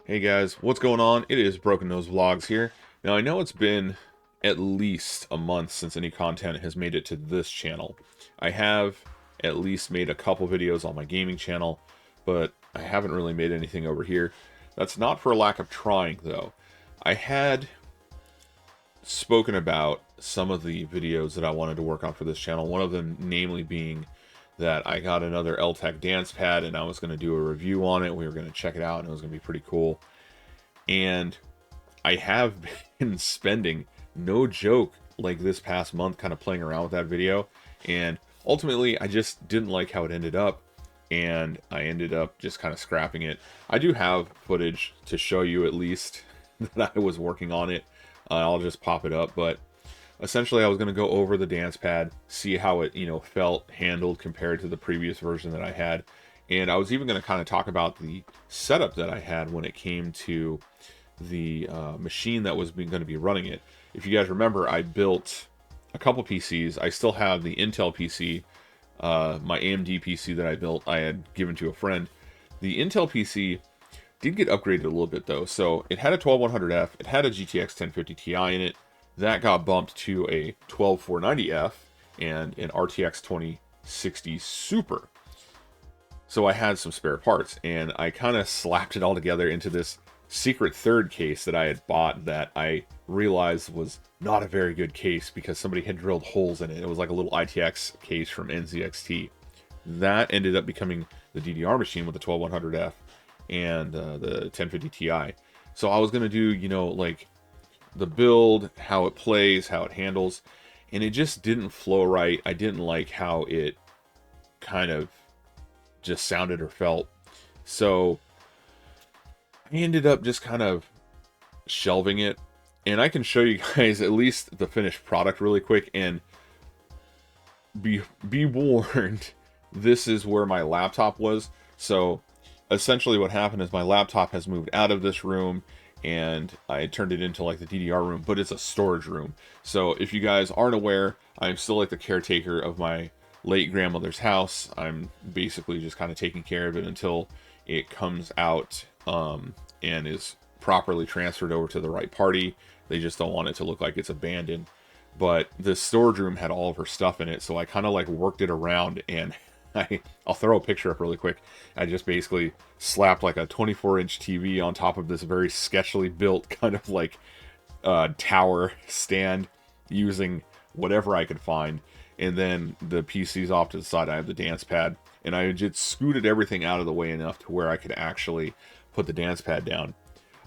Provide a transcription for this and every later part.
Hey guys, what's going on? It is Broken Nose Vlogs here. Now I know it's been at least a month since any content has made it to this channel. I have at least made a couple videos on my gaming channel, but I haven't really made anything over here. That's not for a lack of trying though. I had spoken about some of the videos that I wanted to work on for this channel, one of them namely being that I got another L-Tek dance pad and I was going to do a review on it. We were going to check it out and it was going to be pretty cool. And I have been spending, no joke, like this past month kind of playing around with that video. And ultimately, I just didn't like how it ended up. And I ended up just kind of scrapping it. I do have footage to show you at least that I was working on it. I'll just pop it up. But essentially, I was going to go over the dance pad, see how it, felt, handled compared to the previous version that I had. And I was even going to kind of talk about the setup that I had when it came to the machine that was going to be running it. If you guys remember, I built a couple PCs. I still have the Intel PC, my AMD PC that I built, I had given to a friend. The Intel PC did get upgraded a little bit though. So it had a 12100F, it had a GTX 1050 Ti in it. That got bumped to a 12490F and an RTX 2060 Super. So I had some spare parts, and I kind of slapped it all together into this secret third case that I had bought that I realized was not a very good case because somebody had drilled holes in it. It was like a little ITX case from NZXT. That ended up becoming the DDR machine with the 12100F and the 1050 Ti. So I was going to do, like the build, how it plays, how it handles, and it just didn't flow right. I didn't like how it kind of just sounded or felt. So I ended up just kind of shelving it, and I can show you guys at least the finished product really quick. And be warned, this is where my laptop was. So essentially what happened is my laptop has moved out of this room and I turned it into like the DDR room, but it's a storage room. So if you guys aren't aware, I'm still like the caretaker of my late grandmother's house. I'm basically just kind of taking care of it until it comes out and is properly transferred over to the right party. They just don't want it to look like it's abandoned. But the storage room had all of her stuff in it, so I kind of like worked it around, and I'll throw a picture up really quick. I just basically slapped like a 24-inch TV on top of this very sketchily built kind of like tower stand using whatever I could find. And then the PC's off to the side. I have the dance pad, and I just scooted everything out of the way enough to where I could actually put the dance pad down.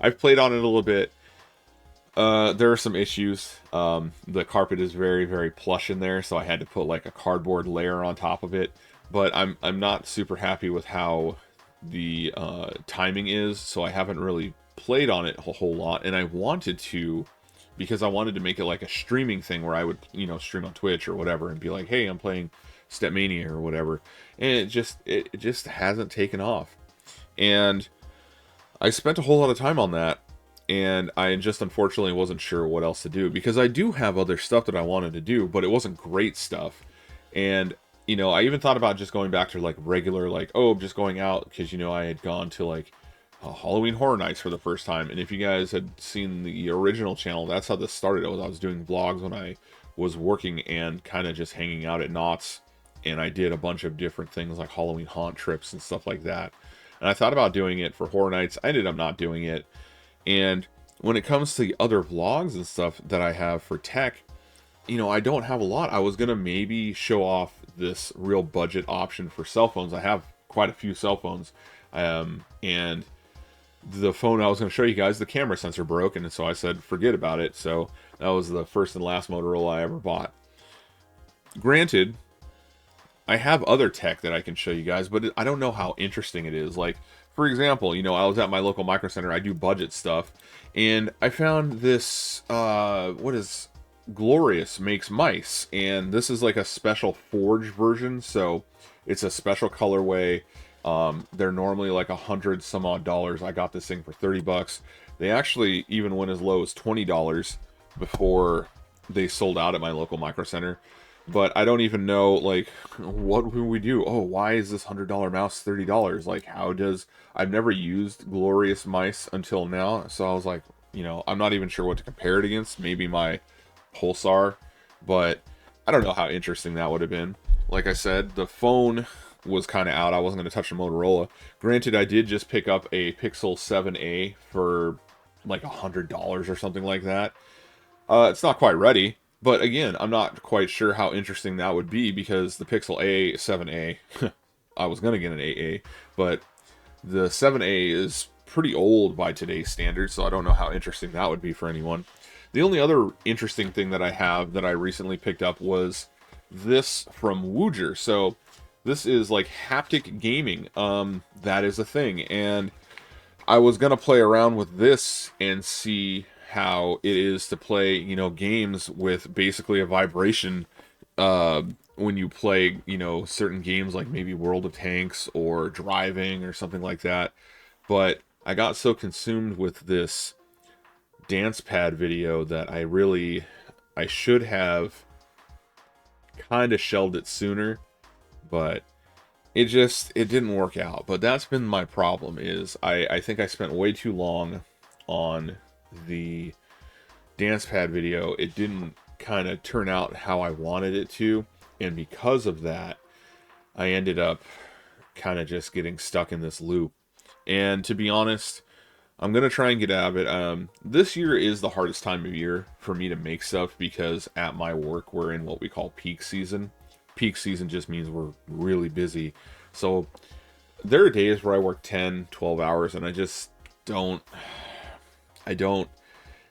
I've played on it a little bit. There are some issues. The carpet is very, very plush in there, so I had to put like a cardboard layer on top of it. But I'm not super happy with how the timing is, so I haven't really played on it a whole lot. And I wanted to, because I wanted to make it like a streaming thing where I would, stream on Twitch or whatever and be like, hey, I'm playing Stepmania or whatever. And it just hasn't taken off. And I spent a whole lot of time on that, and I just unfortunately wasn't sure what else to do, because I do have other stuff that I wanted to do, but it wasn't great stuff. And I even thought about just going back to like regular, like, oh, just going out, because I had gone to like Halloween Horror Nights for the first time. And if you guys had seen the original channel, that's how this started. I was doing vlogs when I was working and kind of just hanging out at Knott's, and I did a bunch of different things like Halloween haunt trips and stuff like that. And I thought about doing it for Horror Nights. I ended up not doing it. And when it comes to the other vlogs and stuff that I have for tech, I don't have a lot. I was going to maybe show off this real budget option for cell phones. I have quite a few cell phones. And the phone I was going to show you guys, the camera sensor broke, and so I said, forget about it. So that was the first and last Motorola I ever bought. Granted, I have other tech that I can show you guys, but I don't know how interesting it is. Like, for example, I was at my local micro center. I do budget stuff, and I found this, what is Glorious makes mice, and this is like a special forge version, so it's a special colorway. They're normally like $100 some odd. I got this thing for 30 bucks. They actually even went as low as $20 before they sold out at my local micro center. but I don't even know, like, what will we do? Oh, why is this $100 mouse $30? Like, how does... I've never used Glorious mice until now, so I was like, I'm not even sure what to compare it against. Maybe my Pulsar, but I don't know how interesting that would have been. Like I said, the phone was kind of out. I wasn't going to touch the Motorola. Granted, I did just pick up a Pixel 7a for like $100 or something like that. It's not quite ready, but again, I'm not quite sure how interesting that would be because the Pixel A 7a, I was going to get an 8a, but the 7a is pretty old by today's standards, so I don't know how interesting that would be for anyone. The only other interesting thing that I have that I recently picked up was this from Wooger. So this is like haptic gaming. That is a thing, and I was gonna play around with this and see how it is to play, games with basically a vibration when you play, certain games like maybe World of Tanks or driving or something like that. But I got so consumed with this dance pad video that I should have kind of shelved it sooner, but it didn't work out. But that's been my problem, is I think I spent way too long on the dance pad video. It didn't kind of turn out how I wanted it to, and because of that, I ended up kind of just getting stuck in this loop. And to be honest, I'm gonna try and get out of it. This year is the hardest time of year for me to make stuff because at my work we're in what we call peak season. Peak season just means we're really busy. So there are days where I work 10, 12 hours and I don't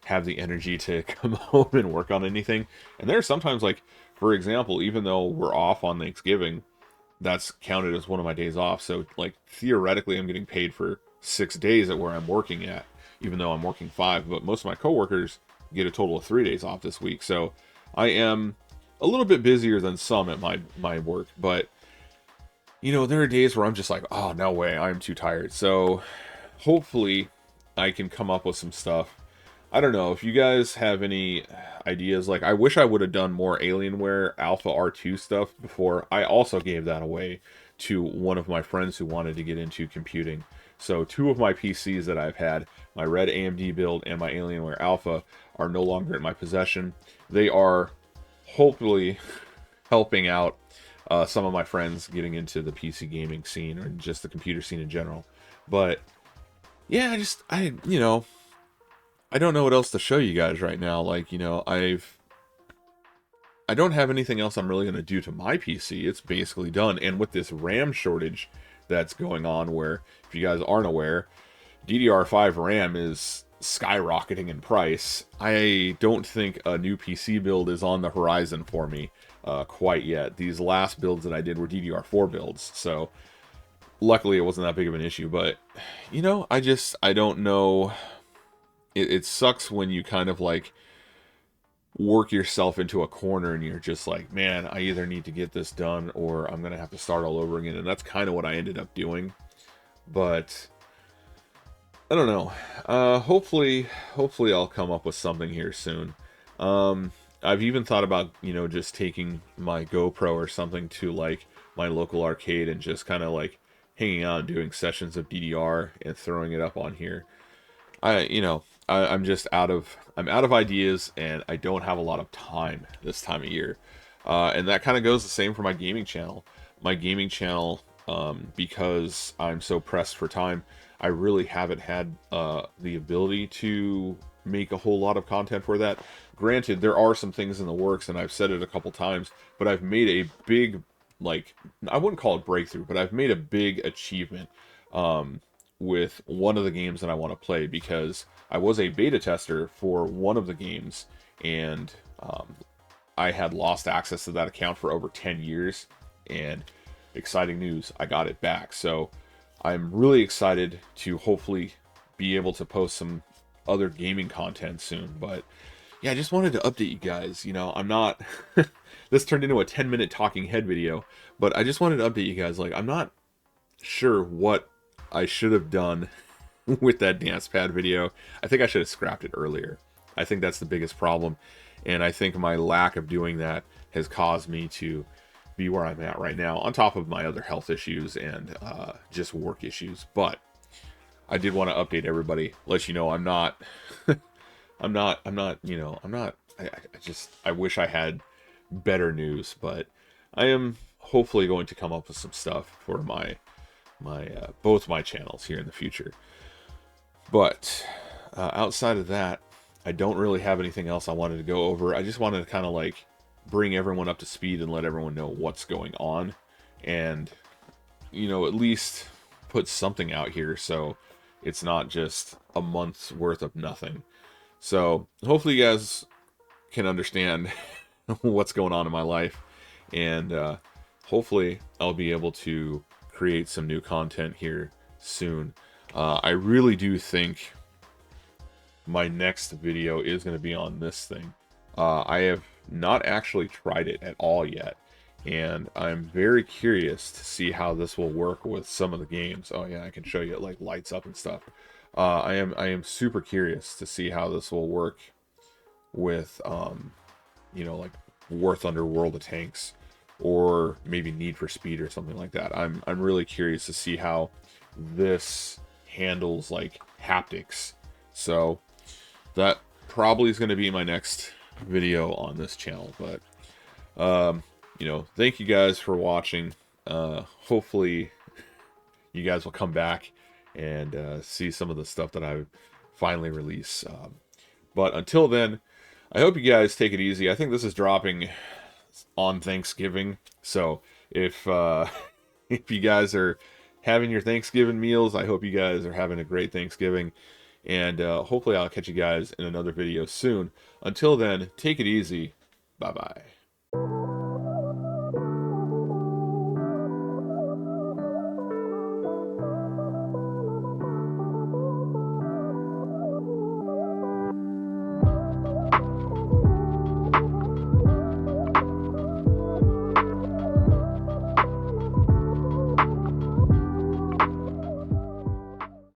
have the energy to come home and work on anything. And there's sometimes, like, for example, even though we're off on Thanksgiving, that's counted as one of my days off. So, like, theoretically, I'm getting paid for 6 days at where I'm working at, even though I'm working 5. But most of my coworkers get a total of 3 days off this week. So I am a little bit busier than some at my work. But, there are days where I'm just like, oh, no way, I'm too tired. So hopefully I can come up with some stuff. I don't know if you guys have any ideas. Like, I wish I would have done more Alienware Alpha R2 stuff before. I also gave that away to one of my friends who wanted to get into computing. So 2 of my PCs that I've had, my Red AMD build and my Alienware Alpha, are no longer in my possession. They are hopefully helping out some of my friends getting into the PC gaming scene or just the computer scene in general. But yeah, I don't know what else to show you guys right now. Like, I don't have anything else I'm really going to do to my PC. It's basically done. And with this RAM shortage that's going on, where, if you guys aren't aware, DDR5 RAM is skyrocketing in price. I don't think a new PC build is on the horizon for me quite yet. These last builds that I did were DDR4 builds, so luckily it wasn't that big of an issue. But, I don't know. It sucks when you kind of like work yourself into a corner and you're just like, man, I either need to get this done or I'm gonna have to start all over again. And that's kind of what I ended up doing. But I don't know. Hopefully I'll come up with something here soon. I've even thought about, just taking my GoPro or something to like my local arcade and just kind of like hanging out and doing sessions of DDR and throwing it up on here. I'm just out of ideas, and I don't have a lot of time this time of year. And that kind of goes the same for my gaming channel. My gaming channel, because I'm so pressed for time, I really haven't had the ability to make a whole lot of content for that. Granted, there are some things in the works, and I've said it a couple times, but I've made a big, like, I wouldn't call it breakthrough, but I've made a big achievement with one of the games that I want to play, because I was a beta tester for one of the games, and I had lost access to that account for over 10 years, and exciting news, I got it back. So I'm really excited to hopefully be able to post some other gaming content soon. But yeah, I just wanted to update you guys. I'm not this turned into a 10-minute talking head video, but I just wanted to update you guys. Like, I'm not sure what I should have done with that dance pad video. I think I should have scrapped it earlier. I think that's the biggest problem. And I think my lack of doing that has caused me to be where I'm at right now, on top of my other health issues and just work issues. But I did want to update everybody, let you know I'm not, I wish I had better news, but I am hopefully going to come up with some stuff for both my channels here in the future. But outside of that, I don't really have anything else I wanted to go over. I just wanted to kind of like bring everyone up to speed and let everyone know what's going on, and at least put something out here so it's not just a month's worth of nothing. So hopefully you guys can understand what's going on in my life, and hopefully I'll be able to create some new content here soon. I really do think my next video is going to be on this thing. I have not actually tried it at all yet, and I'm very curious to see how this will work with some of the games. Oh yeah, I can show you it like lights up and stuff. I am super curious to see how this will work with like War Thunder World of Tanks, or maybe Need for Speed or something like that. I'm really curious to see how this handles like haptics. So that probably is going to be my next video on this channel. But thank you guys for watching. Hopefully you guys will come back and see some of the stuff that I finally release. But until then, I hope you guys take it easy. I think this is dropping on Thanksgiving, so if if you guys are having your Thanksgiving meals, I hope you guys are having a great Thanksgiving, and hopefully I'll catch you guys in another video soon. Until then, take it easy. Bye bye.